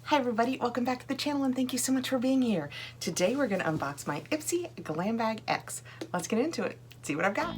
Hi everybody, welcome back to the channel and thank you so much for being here. Today we're going to unbox my Ipsy Glambag X. Let's get into it, see what I've got.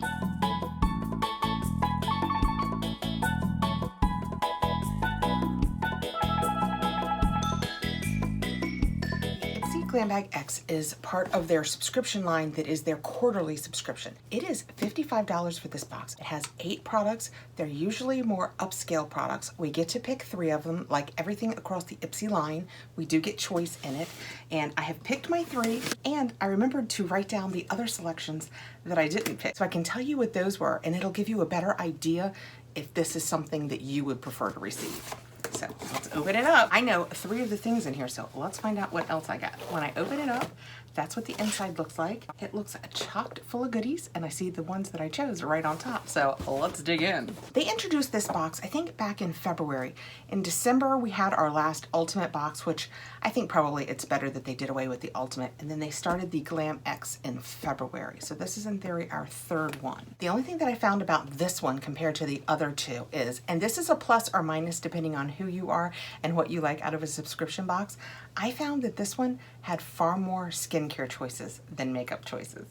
Glambag X is part of their subscription line that is their quarterly subscription. It is $55 for this box. It has 8 products. They're usually more upscale products. We get to pick 3 of them, like everything across the Ipsy line. We do get choice in it, and I have picked my 3, and I remembered to write down the other selections that I didn't pick. So I can tell you what those were, and it'll give you a better idea if this is something that you would prefer to receive. So let's open it up. I know 3 of the things in here, so let's find out what else I got. When I open it up, that's what the inside looks like. It looks chocked full of goodies, and I see the ones that I chose right on top, so let's dig in. They introduced this box, I think, back in February. In December, we had our last Ultimate box, which I think probably it's better that they did away with the Ultimate, and then they started the Glam X in February. So this is, in theory, our 3rd one. The only thing that I found about this one compared to the other 2 is, and this is a plus or minus depending on who you are and what you like out of a subscription box, I found that this one had far more skincare choices than makeup choices.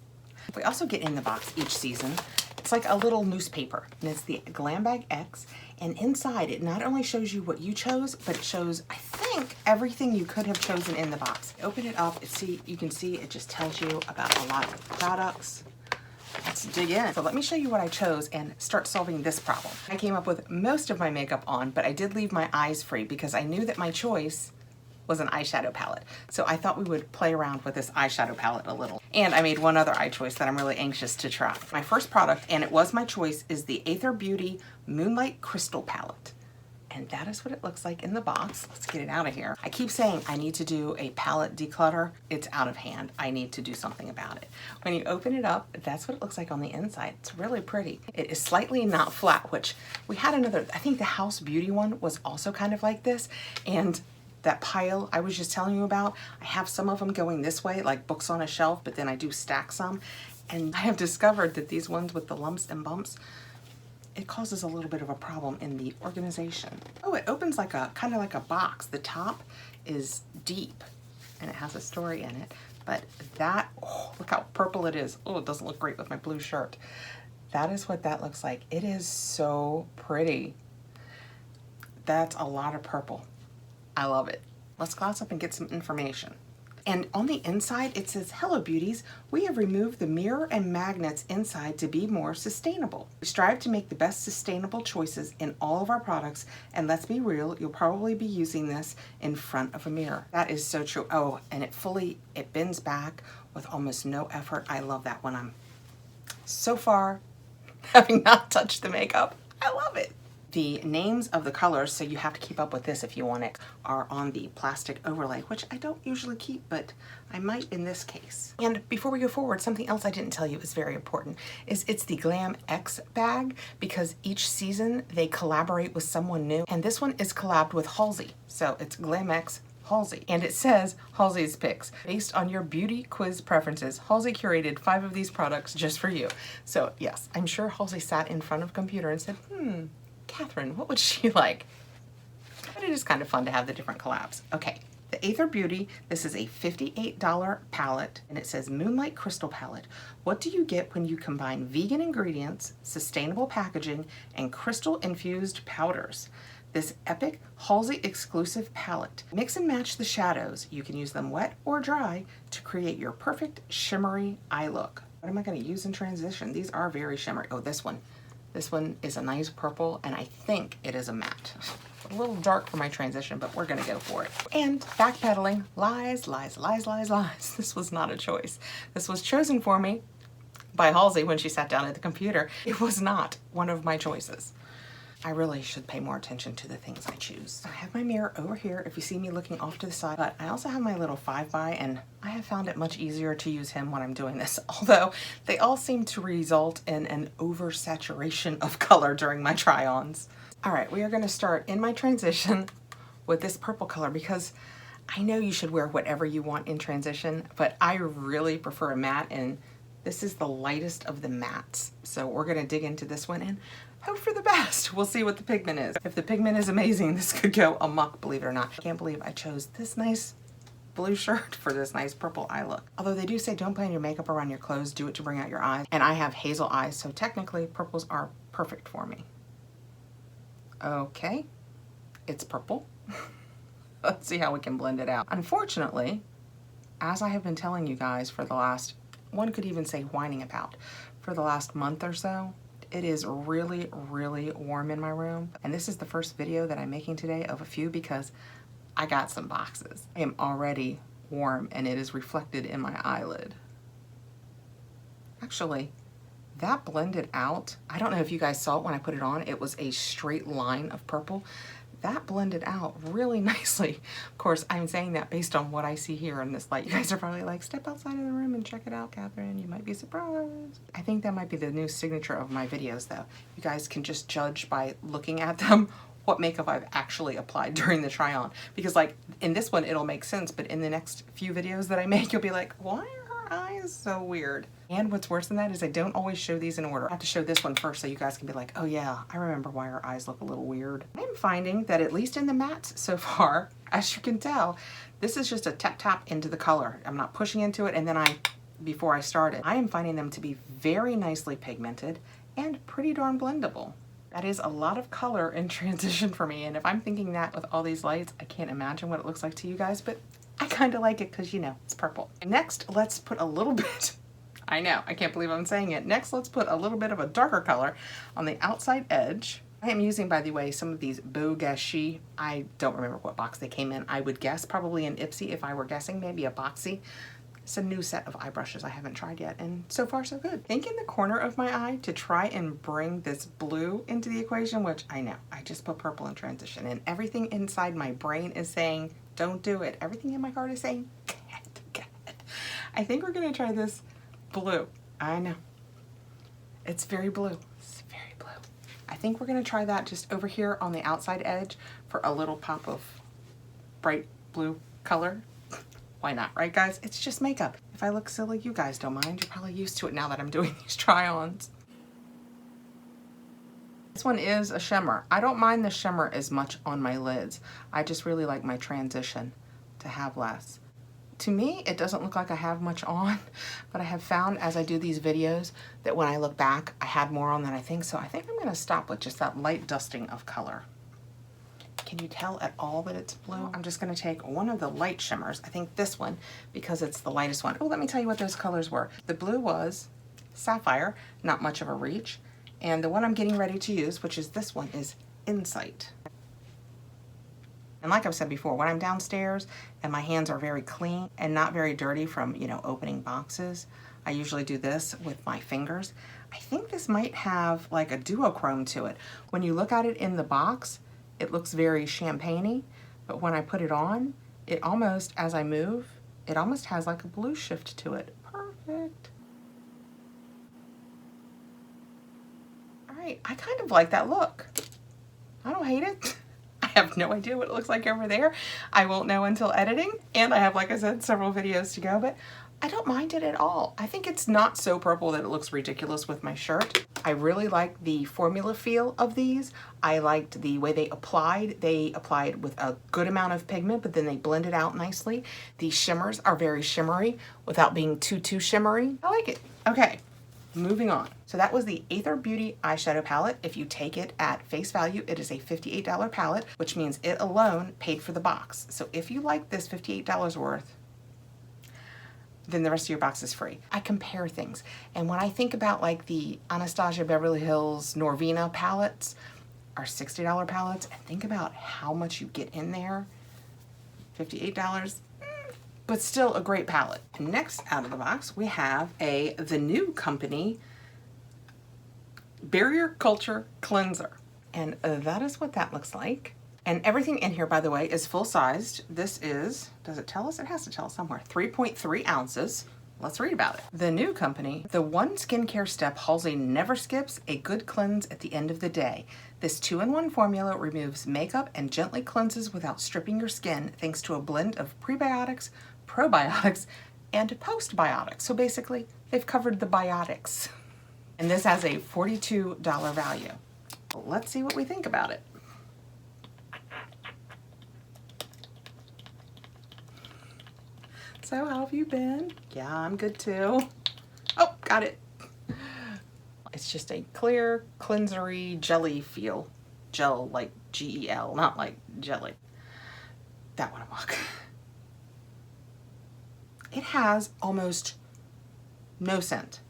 We also get in the box each season. It's like a little newspaper, and it's the Glambag X, and inside it not only shows you what you chose, but it shows, I think, everything you could have chosen in the box. Open it up, you can see it just tells you about a lot of products. Let's dig in. So let me show you what I chose and start solving this problem. I came up with most of my makeup on, but I did leave my eyes free because I knew that my choice was an eyeshadow palette. So I thought we would play around with this eyeshadow palette a little. And I made one other eye choice that I'm really anxious to try. My first product, and it was my choice, is the Athr Beauty Moonlight Crystal Palette. And that is what it looks like in the box. Let's get it out of here. I keep saying I need to do a palette declutter. It's out of hand. I need to do something about it. When you open it up, that's what it looks like on the inside. It's really pretty. It is slightly not flat, which we had another, I think the House Beauty one was also kind of like this. And that pile I was just telling you about, I have some of them going this way, like books on a shelf, but then I do stack some. And I have discovered that these ones with the lumps and bumps, it causes a little bit of a problem in the organization. Oh, it opens like a, kind of like a box. The top is deep and it has a story in it, but that, oh, look how purple it is. Oh, it doesn't look great with my blue shirt. That is what that looks like. It is so pretty. That's a lot of purple. I love it. Let's gloss up and get some information. And on the inside, it says, "Hello beauties, we have removed the mirror and magnets inside to be more sustainable. We strive to make the best sustainable choices in all of our products, and let's be real, you'll probably be using this in front of a mirror." That is so true. Oh, and it bends back with almost no effort. I love that when I'm so far having not touched the makeup. I love it. The names of the colors, so you have to keep up with this if you want it, are on the plastic overlay, which I don't usually keep, but I might in this case. And before we go forward, something else I didn't tell you is very important, is it's the Glam X bag, because each season they collaborate with someone new, and this one is collabed with Halsey, so it's Glam X Halsey, and it says Halsey's picks. Based on your beauty quiz preferences, Halsey curated 5 of these products just for you. So yes, I'm sure Halsey sat in front of a computer and said, Kathrin, what would she like? But it is kind of fun to have the different collabs. Okay, the Athr Beauty, this is a $58 palette, and it says Moonlight Crystal Palette. What do you get when you combine vegan ingredients, sustainable packaging, and crystal-infused powders? This epic Halsey exclusive palette. Mix and match the shadows. You can use them wet or dry to create your perfect shimmery eye look. What am I going to use in transition? These are very shimmery. Oh, this one. This one is a nice purple, and I think it is a matte. A little dark for my transition, but we're gonna go for it. And backpedaling, lies, lies, lies, lies, lies. This was not a choice. This was chosen for me by Halsey when she sat down at the computer. It was not one of my choices. I really should pay more attention to the things I choose. I have my mirror over here if you see me looking off to the side, but I also have my little 5x, and I have found it much easier to use him when I'm doing this, although they all seem to result in an oversaturation of color during my try-ons. All right, we are gonna start in my transition with this purple color because I know you should wear whatever you want in transition, but I really prefer a matte, and this is the lightest of the mattes. So we're gonna dig into this one, and hope for the best. We'll see what the pigment is. If the pigment is amazing, this could go amok, believe it or not. I can't believe I chose this nice blue shirt for this nice purple eye look. Although they do say don't plan your makeup around your clothes, do it to bring out your eyes. And I have hazel eyes, so technically purples are perfect for me. Okay, it's purple. Let's see how we can blend it out. Unfortunately, as I have been telling you guys for the last, one could even say whining about, for the last month or so, it is really, really warm in my room. And this is the first video that I'm making today of a few because I got some boxes. I am already warm and it is reflected in my eyelid. Actually, that blended out. I don't know if you guys saw it when I put it on. It was a straight line of purple. That blended out really nicely. Of course, I'm saying that based on what I see here in this light. You guys are probably like, step outside of the room and check it out, Kathrin. You might be surprised. I think that might be the new signature of my videos though. You guys can just judge by looking at them what makeup I've actually applied during the try on. Because like in this one, it'll make sense, but in the next few videos that I make, you'll be like, why are her eyes so weird? And what's worse than that is I don't always show these in order. I have to show this one first so you guys can be like, oh yeah, I remember why her eyes look a little weird. I'm finding that at least in the mattes so far, as you can tell, this is just a tap into the color. I'm not pushing into it and then before I started, I am finding them to be very nicely pigmented and pretty darn blendable. That is a lot of color in transition for me, and if I'm thinking that with all these lights, I can't imagine what it looks like to you guys, but I kind of like it because, you know, it's purple. Next, let's put a little bit, I know, I can't believe I'm saying it. Next, let's put a little bit of a darker color on the outside edge. I am using, by the way, some of these Briogeo. I don't remember what box they came in. I would guess probably an Ipsy if I were guessing, maybe a Boxy. It's a new set of eye brushes I haven't tried yet, and so far so good. Think in the corner of my eye to try and bring this blue into the equation, which I know, I just put purple in transition, and everything inside my brain is saying, don't do it. Everything in my heart is saying, get it. I think we're gonna try this blue. I know. It's very blue. It's very blue. I think we're gonna try that just over here on the outside edge for a little pop of bright blue color. Why not, right guys? It's just makeup. If I look silly, you guys don't mind. You're probably used to it now that I'm doing these try-ons. This one is a shimmer. I don't mind the shimmer as much on my lids. I just really like my transition to have less. To me, it doesn't look like I have much on, but I have found as I do these videos that when I look back, I had more on than I think, so I think I'm gonna stop with just that light dusting of color. Can you tell at all that it's blue? I'm just gonna take one of the light shimmers, I think this one, because it's the lightest one. Oh, let me tell you what those colors were. The blue was Sapphire, not much of a reach, and the one I'm getting ready to use, which is this one, is Insight. And like I've said before, when I'm downstairs and my hands are very clean and not very dirty from, you know, opening boxes, I usually do this with my fingers. I think this might have like a duochrome to it. When you look at it in the box, it looks very champagne-y, but when I put it on, it almost, as I move, it almost has like a blue shift to it. Perfect. All right, I kind of like that look. I don't hate it. I have no idea what it looks like over there. I won't know until editing, and I have, like I said, several videos to go, but I don't mind it at all. I think it's not so purple that it looks ridiculous with my shirt. I really like the formula feel of these. I liked the way they applied. They applied with a good amount of pigment, but then they blended out nicely. The shimmers are very shimmery without being too shimmery. I like it. Okay, moving on. So that was the Athr Beauty eyeshadow palette. If you take it at face value, it is a $58 palette, which means it alone paid for the box. So if you like this $58 worth, then the rest of your box is free. I compare things, and when I think about like the Anastasia Beverly Hills Norvina palettes, our $60 palettes, and think about how much you get in there, $58, but still a great palette. Next out of the box, we have the Nue Company Barrier Culture Cleanser, and that is what that looks like. And everything in here, by the way, is full-sized. This is, does it tell us? It has to tell us somewhere. 3.3 ounces. Let's read about it. The Nue Company, the one skincare step Halsey never skips, a good cleanse at the end of the day. This 2-in-1 formula removes makeup and gently cleanses without stripping your skin thanks to a blend of prebiotics, probiotics, and postbiotics. So basically, they've covered the biotics. And this has a $42 value. Let's see what we think about it. So how have you been? Yeah, I'm good too. Oh, got it. It's just a clear, cleansery jelly feel. Gel like G-E-L, not like jelly. That one I'm walking. It has almost no scent.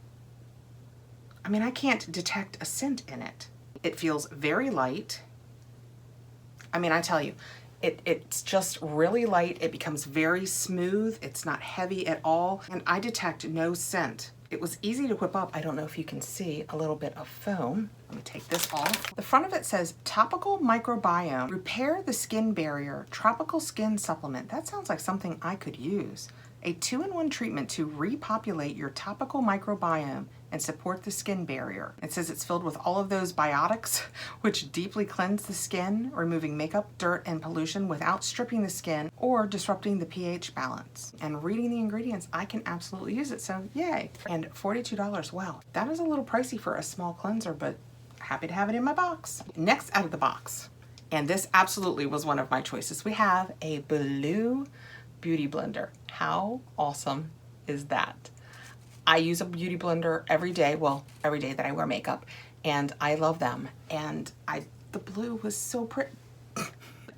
I mean, I can't detect a scent in it. It feels very light. I mean, I tell you, it's just really light. It becomes very smooth. It's not heavy at all. And I detect no scent. It was easy to whip up. I don't know if you can see a little bit of foam. Let me take this off. The front of it says topical microbiome, repair the skin barrier, tropical skin supplement. That sounds like something I could use. A 2-in-1 treatment to repopulate your topical microbiome and support the skin barrier. It says it's filled with all of those biotics, which deeply cleanse the skin, removing makeup, dirt, and pollution without stripping the skin or disrupting the pH balance. And reading the ingredients, I can absolutely use it, so yay. And $42, wow. That is a little pricey for a small cleanser, but happy to have it in my box. Next out of the box, and this absolutely was one of my choices, we have a blue beauty blender. How awesome is that? I use a beauty blender every day, well, every day that I wear makeup, and I love them. And the blue was so pretty.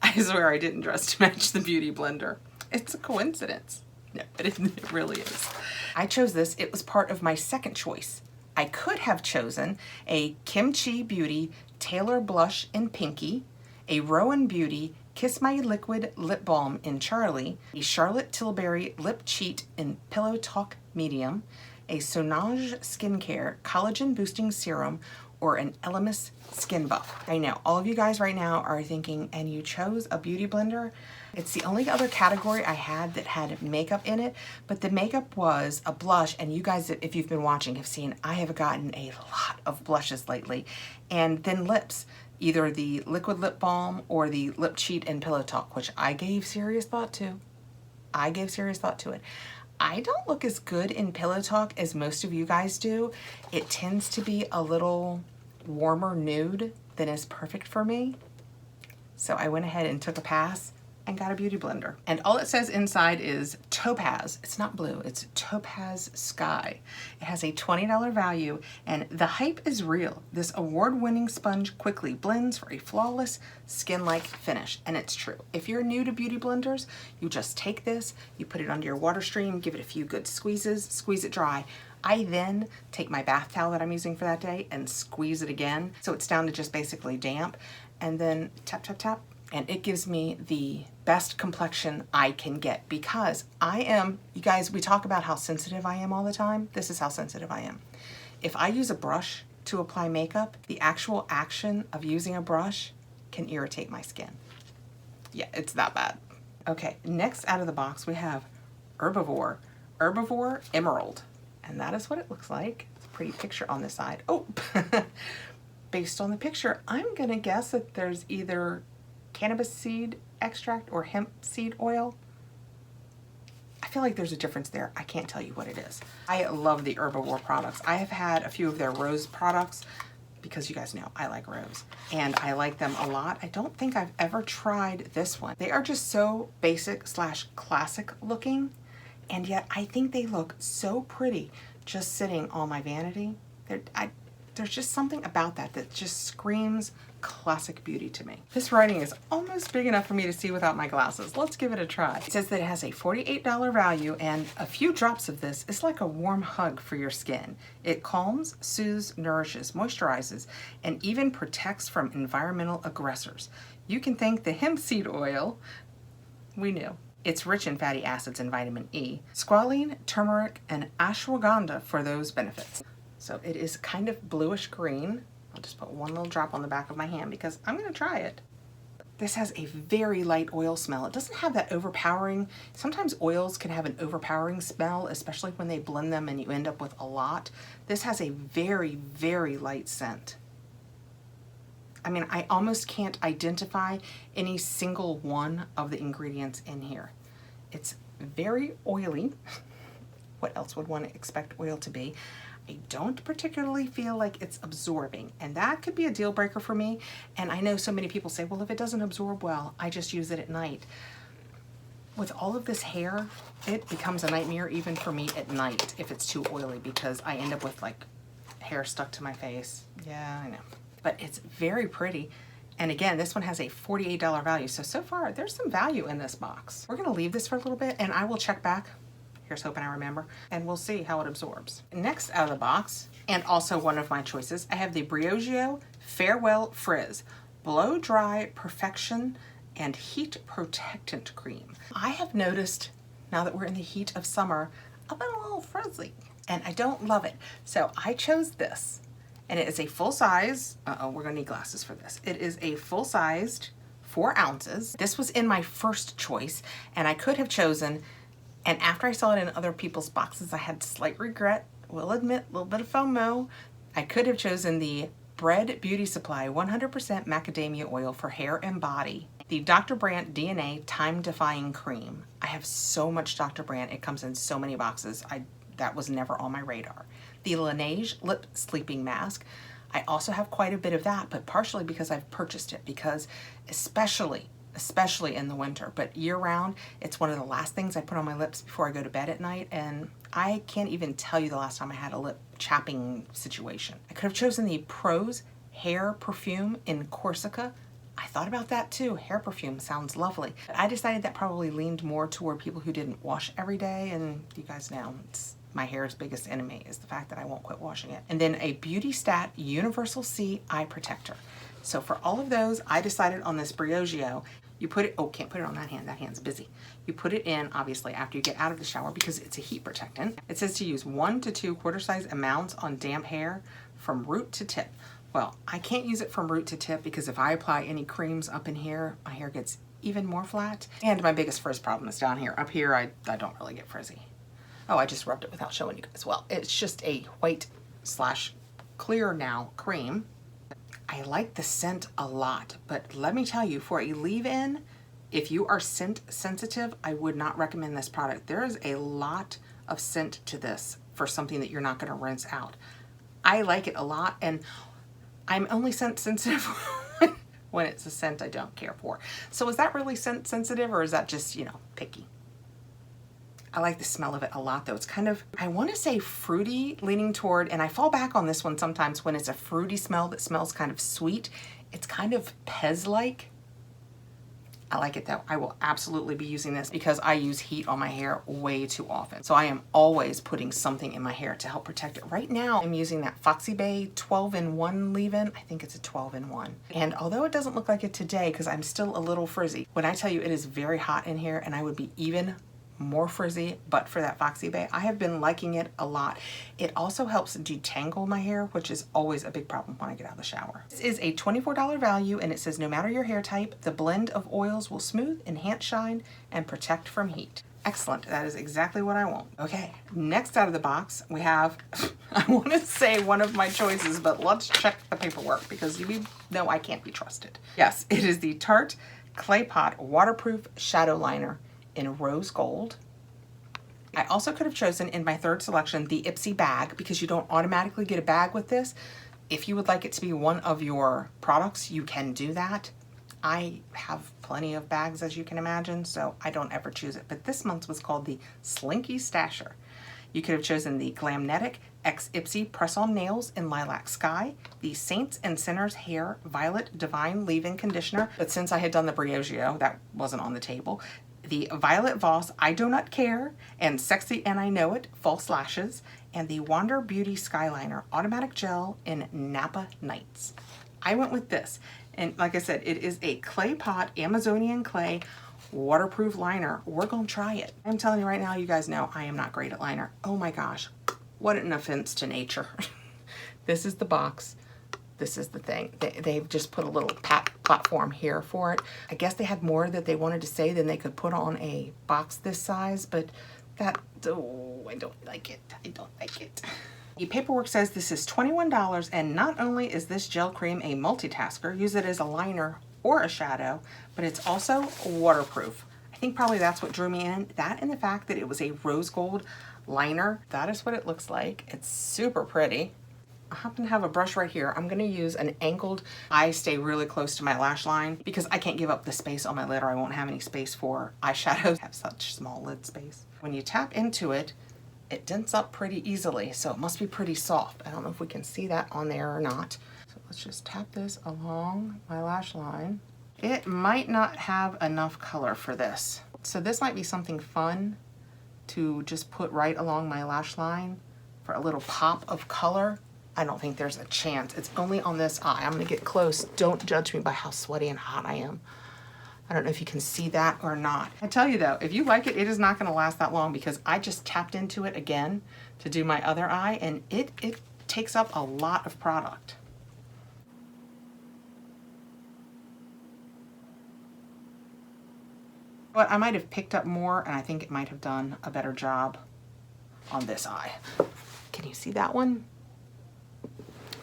I swear I didn't dress to match the beauty blender. It's a coincidence. No, but it really is. I chose this. It was part of my second choice. I could have chosen a Kimchi Beauty Tailor Blush in Pinky, a Rowan Beauty Kiss My Liquid Lip Balm in Charlie, a Charlotte Tilbury Lip Cheat in Pillow Talk Medium, a Sonage Skincare Collagen Boosting Serum, or an Elemis Skin Buff. I know all of you guys right now are thinking, and you chose a beauty blender? It's the only other category I had that had makeup in it, but the makeup was a blush, and you guys, if you've been watching, have seen I have gotten a lot of blushes lately, and then lips. Either the liquid lip balm or the lip cheat and pillow talk, which I gave serious thought to. I gave serious thought to it. I don't look as good in pillow talk as most of you guys do. It tends to be a little warmer nude than is perfect for me. So I went ahead and took a pass and got a beauty blender. And all it says inside is Topaz. It's not blue, it's Topaz Sky. It has a $20 value, and the hype is real. This award-winning sponge quickly blends for a flawless skin-like finish. And it's true. If you're new to beauty blenders, you just take this, you put it under your water stream, give it a few good squeezes, squeeze it dry. I then take my bath towel that I'm using for that day and squeeze it again, so it's down to just basically damp, and then tap, tap, tap, and it gives me the best complexion I can get, because I am, you guys, we talk about how sensitive I am all the time. This is how sensitive I am. If I use a brush to apply makeup, the actual action of using a brush can irritate my skin. Yeah, it's that bad. Okay, next out of the box we have Herbivore Emerald. And that is what it looks like. It's a pretty picture on the side. Oh, based on the picture, I'm gonna guess that there's either cannabis seed extract or hemp seed oil. I feel like there's a difference there. I can't tell you what it is. I love the Herbivore products. I have had a few of their rose products because you guys know I like rose, and I like them a lot. I don't think I've ever tried this one. They are just so basic / classic looking, and yet I think they look so pretty just sitting on my vanity. There's just something about that just screams classic beauty to me. This writing is almost big enough for me to see without my glasses. Let's give it a try. It says that it has a $48 value, and a few drops of this is like a warm hug for your skin. It calms, soothes, nourishes, moisturizes, and even protects from environmental aggressors. You can thank the hemp seed oil. We knew. It's rich in fatty acids and vitamin E, squalene, turmeric, and ashwagandha for those benefits. So it is kind of bluish green. I'll just put one little drop on the back of my hand because I'm gonna try it. This has a very light oil smell. It doesn't have that overpowering. Sometimes oils can have an overpowering smell, especially when they blend them and you end up with a lot. This has a very, very light scent. I mean, I almost can't identify any single one of the ingredients in here. It's very oily. What else would one expect oil to be? I don't particularly feel like it's absorbing, and that could be a deal breaker for me. And I know so many people say, well, if it doesn't absorb well, I just use it at night. With all of this hair, it becomes a nightmare even for me at night if it's too oily, because I end up with like hair stuck to my face. Yeah, I know. But it's very pretty. And again, this one has a $48 value. So far, there's some value in this box. We're gonna leave this for a little bit and I will check back. Here's hoping I remember, and we'll see how it absorbs. Next out of the box, and also one of my choices, I have the Briogeo Farewell Frizz Blow Dry Perfection and Heat Protectant Cream. I have noticed, now that we're in the heat of summer, I've been a little frizzy, and I don't love it. So I chose this, and it is a full size, we're gonna need glasses for this. It is a full-sized 4 ounces. This was in my first choice, and I could have chosen, and after I saw it in other people's boxes, I had slight regret, will admit, a little bit of FOMO. I could have chosen the Bread Beauty Supply 100% macadamia oil for hair and body. The Dr. Brandt DNA Time Defying Cream. I have so much Dr. Brandt, it comes in so many boxes. That was never on my radar. The Laneige Lip Sleeping Mask. I also have quite a bit of that, but partially because I've purchased it, because especially in the winter, but year-round, it's one of the last things I put on my lips before I go to bed at night, and I can't even tell you the last time I had a lip chapping situation. I could have chosen the Prose Hair Perfume in Corsica. I thought about that too. Hair perfume sounds lovely. But I decided that probably leaned more toward people who didn't wash every day, and you guys know, it's my hair's biggest enemy is the fact that I won't quit washing it. And then a Beauty Stat Universal C Eye Protector. So for all of those, I decided on this Briogeo. You put it, oh, can't put it on that hand's busy. You put it in, obviously, after you get out of the shower because it's a heat protectant. It says to use 1 to 2 quarter-size amounts on damp hair from root to tip. Well, I can't use it from root to tip because if I apply any creams up in here, my hair gets even more flat. And my biggest frizz problem is down here. Up here, I don't really get frizzy. Oh, I just rubbed it without showing you guys. Well, it's just a white / clear now cream. I like the scent a lot, but let me tell you, for a leave-in, if you are scent sensitive, I would not recommend this product. There is a lot of scent to this for something that you're not going to rinse out. I like it a lot, and I'm only scent sensitive when it's a scent I don't care for. So is that really scent sensitive, or is that just, you know, picky? I like the smell of it a lot though. It's kind of, I want to say fruity, leaning toward, and I fall back on this one sometimes when it's a fruity smell that smells kind of sweet. It's kind of Pez-like. I like it though. I will absolutely be using this because I use heat on my hair way too often. So I am always putting something in my hair to help protect it. Right now I'm using that Foxy Bay 12-in-1 leave-in. I think it's a 12-in-1. And although it doesn't look like it today because I'm still a little frizzy, when I tell you it is very hot in here and I would be even more frizzy, but for that Foxy Bay, I have been liking it a lot. It also helps detangle my hair, which is always a big problem when I get out of the shower. This is a $24 value, and it says no matter your hair type, the blend of oils will smooth, enhance shine, and protect from heat. Excellent, that is exactly what I want. Okay, next out of the box, we have, I want to say one of my choices, but let's check the paperwork because you know I can't be trusted. Yes, it is the Tarte Clay Pot Waterproof Shadow Liner in rose gold. I also could have chosen in my third selection the Ipsy bag because you don't automatically get a bag with this. If you would like it to be one of your products, you can do that. I have plenty of bags, as you can imagine, so I don't ever choose it. But this month's was called the Slinky Stasher. You could have chosen the Glamnetic X Ipsy Press-On Nails in Lilac Sky, the Saints and Sinners Hair Violet Divine Leave-In Conditioner, but since I had done the Briogeo, that wasn't on the table. The Violet Voss I Do Not Care and Sexy and I Know It False Lashes, and the Wander Beauty Skyliner Automatic Gel in Napa Nights. I went with this, and like I said, it is a clay pot Amazonian clay waterproof liner. We're gonna try it. I'm telling you right now, you guys know I am not great at liner. Oh my gosh, what an offense to nature. This is the box. This is the thing. They've just put a little platform here for it. I guess they had more that they wanted to say than they could put on a box this size, but that, oh, I don't like it. I don't like it. The paperwork says this is $21, and not only is this gel cream a multitasker, use it as a liner or a shadow, but it's also waterproof. I I think probably that's what drew me in. That and the fact that it was a rose gold liner. That is what it looks like. It's super pretty. I happen to have a brush right here. I'm gonna use an angled. I stay really close to my lash line because I can't give up the space on my lid or I won't have any space for eyeshadows. I have such small lid space. When you tap into it, it dents up pretty easily, so it must be pretty soft. I don't know if we can see that on there or not. So let's just tap this along my lash line. It might not have enough color for this. So this might be something fun to just put right along my lash line for a little pop of color. I don't think there's a chance. It's only on this eye. I'm gonna get close. Don't judge me by how sweaty and hot I am. I don't know if you can see that or not. I tell you though, if you like it, it is not gonna last that long because I just tapped into it again to do my other eye and it takes up a lot of product. But I might have picked up more and I think it might have done a better job on this eye. Can you see that one?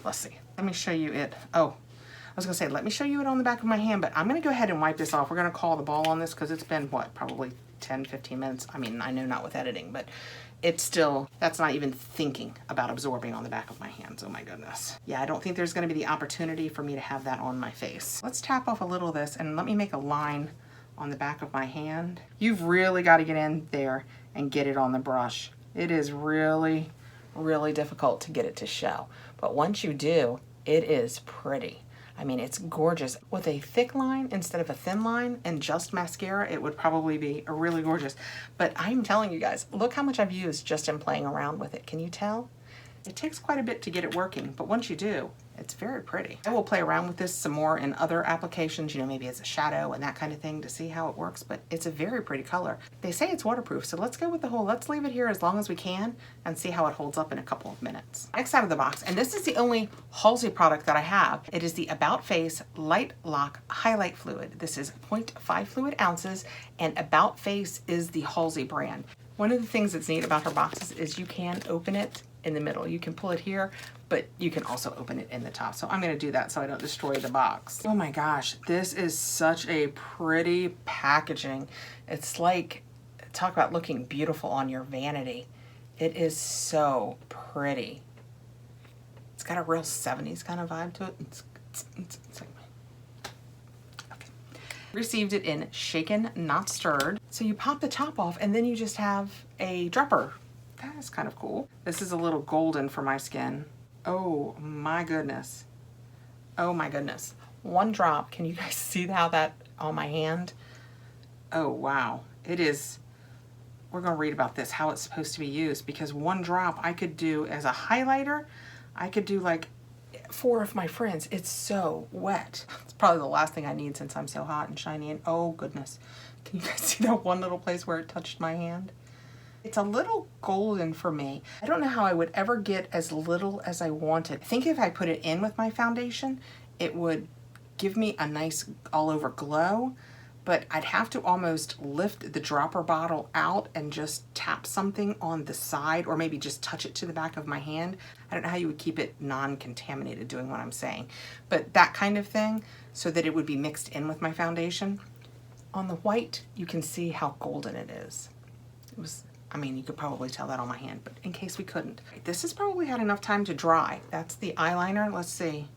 Let's see. Let me show you it. Oh, I was gonna say, let me show you it on the back of my hand, but I'm gonna go ahead and wipe this off. We're gonna call the ball on this because it's been, what, probably 10, 15 minutes. I mean, I know not with editing, but it's still, that's not even thinking about absorbing on the back of my hands. Oh my goodness. Yeah, I don't think there's gonna be the opportunity for me to have that on my face. Let's tap off a little of this and let me make a line on the back of my hand. You've really got to get in there and get it on the brush. It is really, really difficult to get it to show. But once you do, it is pretty. I mean, it's gorgeous. With a thick line instead of a thin line and just mascara, it would probably be really gorgeous. But I'm telling you guys, look how much I've used just in playing around with it. Can you tell? It takes quite a bit to get it working, but once you do, it's very pretty. I will play around with this some more in other applications, you know, maybe as a shadow and that kind of thing to see how it works, but it's a very pretty color. They say it's waterproof, so let's go with the whole, let's leave it here as long as we can and see how it holds up in a couple of minutes. Next out of the box, and this is the only Halsey product that I have. It is the About Face Lightlock Highlight Fluid. This is 0.5 fluid ounces, and About Face is the Halsey brand. One of the things that's neat about her boxes is you can open it in the middle. You can pull it here, but you can also open it in the top. So I'm gonna do that so I don't destroy the box. Oh my gosh, this is such a pretty packaging. It's like, talk about looking beautiful on your vanity. It is so pretty. It's got a real 70s kind of vibe to it. It's like, okay. Received it in shaken, not stirred. So you pop the top off and then you just have a dropper. That is kind of cool. This is a little golden for my skin. Oh my goodness. Oh my goodness. One drop. Can you guys see how that on my hand? Oh wow. It is, we're gonna read about this, how it's supposed to be used, because one drop I could do as a highlighter. I could do like 4 of my friends. It's so wet. It's probably the last thing I need since I'm so hot and shiny, and oh goodness. Can you guys see that one little place where it touched my hand? It's a little golden for me. I don't know how I would ever get as little as I wanted. I think if I put it in with my foundation, it would give me a nice all over glow, but I'd have to almost lift the dropper bottle out and just tap something on the side, or maybe just touch it to the back of my hand. I don't know how you would keep it non-contaminated doing what I'm saying, but that kind of thing so that it would be mixed in with my foundation. On the white, you can see how golden it is. It was, I mean, you could probably tell that on my hand, but in case we couldn't. This has probably had enough time to dry. That's the eyeliner. Let's see.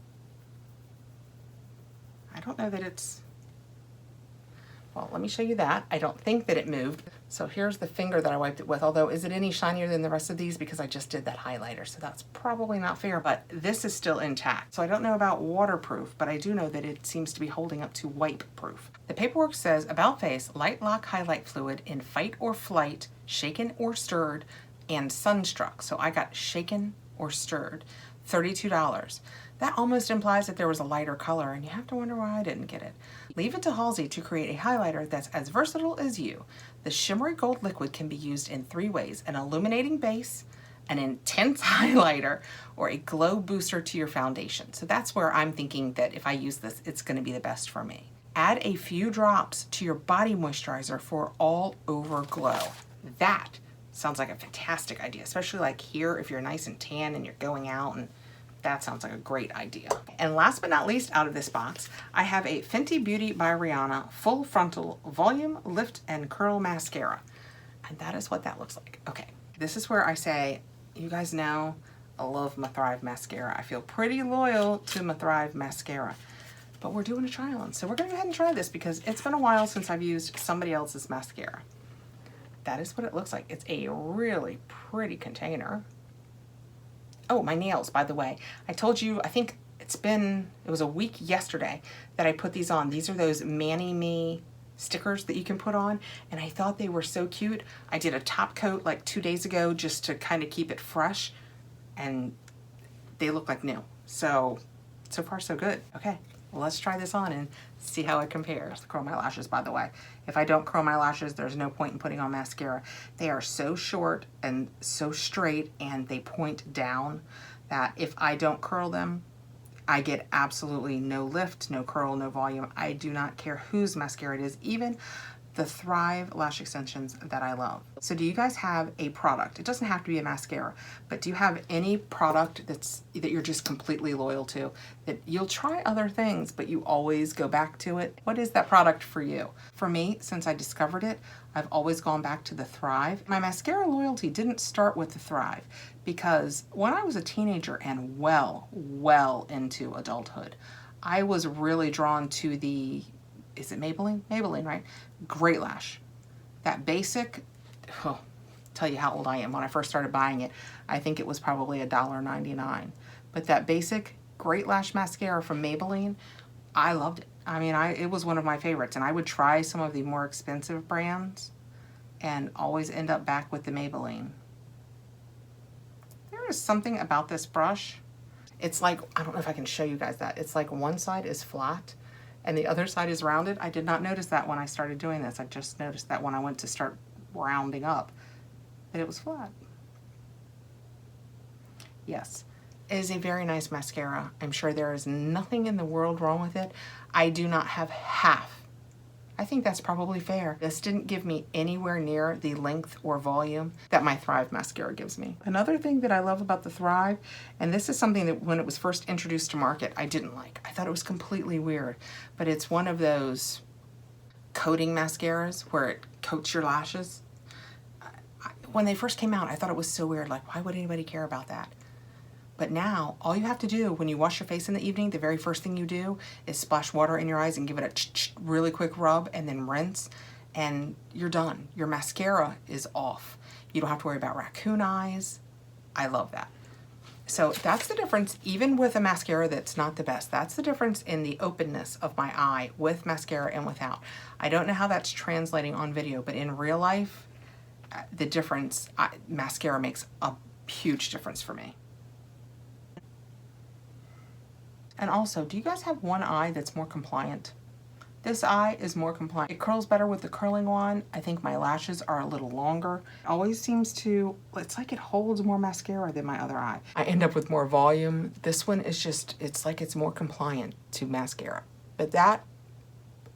I don't know that it's, well, let me show you that. I don't think that it moved. So here's the finger that I wiped it with, although is it any shinier than the rest of these? Because I just did that highlighter, so that's probably not fair, but this is still intact. So I don't know about waterproof, but I do know that it seems to be holding up to wipe proof. The paperwork says, About Face Lightlock Highlight Fluid in Fight or Flight, Shaken or Stirred, and Sunstruck. So I got shaken or stirred, $32. That almost implies that there was a lighter color, and you have to wonder why I didn't get it. Leave it to Halsey to create a highlighter that's as versatile as you. The shimmery gold liquid can be used in 3 ways: an illuminating base, an intense highlighter, or a glow booster to your foundation. So that's where I'm thinking that if I use this, it's gonna be the best for me. Add a few drops to your body moisturizer for all over glow. That sounds like a fantastic idea, especially like here if you're nice and tan and you're going out and That sounds like a great idea. And last but not least, out of this box, I have a Fenty Beauty by Rihanna Full Frontal Volume Lift and Curl Mascara. And that is what that looks like. Okay, this is where I say, you guys know I love my Thrive mascara. I feel pretty loyal to my Thrive mascara. But we're doing a trial on, so we're gonna go ahead and try this because it's been a while since I've used somebody else's mascara. That is what it looks like. It's a really pretty container. Oh, my nails, by the way. I told you, I think it was a week yesterday that I put these on. These are those Mani Me stickers that you can put on, and I thought they were so cute. I did a top coat like 2 days ago just to kind of keep it fresh, and they look like new. So far so good. Okay, well, let's try this on and see how it compares. Curl my lashes, by the way. If I don't curl my lashes, there's no point in putting on mascara. They are so short and so straight, and they point down that if I don't curl them, I get absolutely no lift, no curl, no volume. I do not care whose mascara it is, even the Thrive lash extensions that I love. So do you guys have a product? It doesn't have to be a mascara, but do you have any product that you're just completely loyal to, that you'll try other things, but you always go back to it? What is that product for you? For me, since I discovered it, I've always gone back to the Thrive. My mascara loyalty didn't start with the Thrive because when I was a teenager and well into adulthood, I was really drawn to the, is it Maybelline? Maybelline, right? Great Lash. That basic, oh, tell you how old I am. When I first started buying it, I think it was probably $1.99. But that basic Great Lash mascara from Maybelline, I loved it. I mean, it was one of my favorites, and I would try some of the more expensive brands and always end up back with the Maybelline. There is something about this brush. It's like, I don't know if I can show you guys that. It's like one side is flat and the other side is rounded. I did not notice that when I started doing this. I just noticed that when I went to start rounding up, that it was flat. Yes, it is a very nice mascara. I'm sure there is nothing in the world wrong with it. I do not have half. I think that's probably fair. This didn't give me anywhere near the length or volume that my Thrive mascara gives me. Another thing that I love about the Thrive, and this is something that when it was first introduced to market, I didn't like. I thought it was completely weird, but it's one of those coating mascaras where it coats your lashes. When they first came out, I thought it was so weird. Like, why would anybody care about that? But now, all you have to do when you wash your face in the evening, the very first thing you do is splash water in your eyes and give it a really quick rub and then rinse, and you're done. Your mascara is off. You don't have to worry about raccoon eyes. I love that. So that's the difference, even with a mascara that's not the best. That's the difference in the openness of my eye with mascara and without. I don't know how that's translating on video, but in real life, the difference, mascara makes a huge difference for me. And also, do you guys have one eye that's more compliant? This eye is more compliant. It curls better with the curling wand. I think my lashes are a little longer. It always seems to, it's like it holds more mascara than my other eye. I end up with more volume. This one is just, it's like it's more compliant to mascara. But that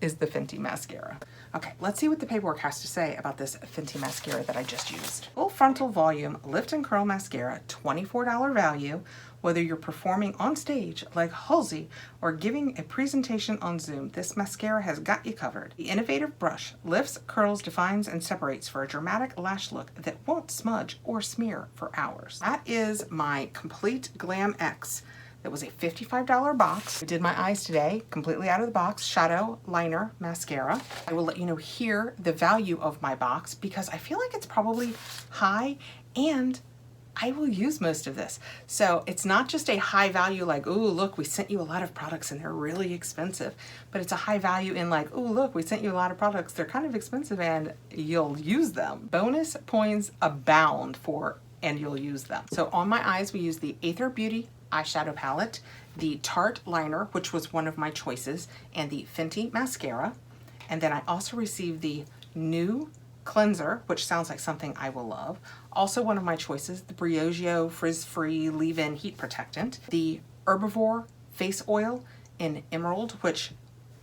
is the Fenty mascara. Okay, let's see what the paperwork has to say about this Fenty mascara that I just used. Full Frontal Volume Lift and Curl Mascara, $24 value. Whether you're performing on stage like Halsey or giving a presentation on Zoom, this mascara has got you covered. The innovative brush lifts, curls, defines, and separates for a dramatic lash look that won't smudge or smear for hours. That is my Complete Glam X. That was a $55 box. I did my eyes today, completely out of the box. Shadow, liner, mascara. I will let you know here the value of my box because I feel like it's probably high and I will use most of this. So it's not just a high value like, ooh, look, we sent you a lot of products and they're really expensive. But it's a high value in like, ooh, look, we sent you a lot of products. They're kind of expensive and you'll use them. Bonus points abound for and you'll use them. So on my eyes, we use the Athr Beauty eyeshadow palette, the Tarte liner, which was one of my choices, and the Fenty mascara. And then I also received the Nue cleanser, which sounds like something I will love. Also one of my choices, the Briogeo frizz-free leave-in heat protectant, the Herbivore face oil in Emerald, which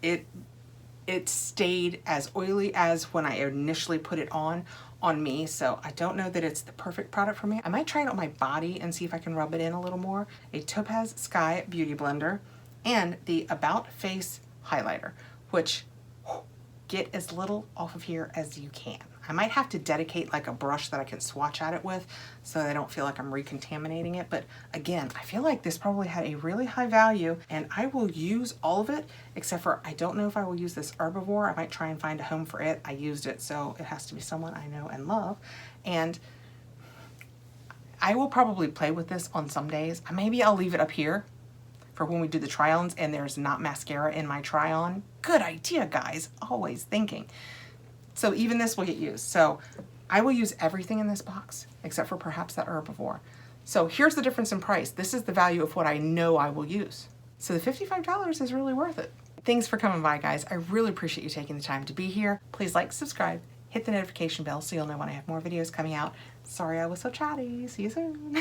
it it stayed as oily as when I initially put it on me, so I don't know that it's the perfect product for me. I might try it on my body and see if I can rub it in a little more. A Topaz Sky Beauty Blender and the About Face highlighter, which get as little off of here as you can. I might have to dedicate like a brush that I can swatch at it with so I don't feel like I'm recontaminating it. But again, I feel like this probably had a really high value and I will use all of it, except for I don't know if I will use this Herbivore. I might try and find a home for it. I used it, so it has to be someone I know and love. And I will probably play with this on some days. Maybe I'll leave it up here for when we do the try-ons and there's not mascara in my try-on. Good idea, guys. Always thinking. So even this will get used. So I will use everything in this box except for perhaps that Herbivore. So here's the difference in price. This is the value of what I know I will use. So the $55 is really worth it. Thanks for coming by, guys. I really appreciate you taking the time to be here. Please like, subscribe, hit the notification bell so you'll know when I have more videos coming out. Sorry I was so chatty. See you soon.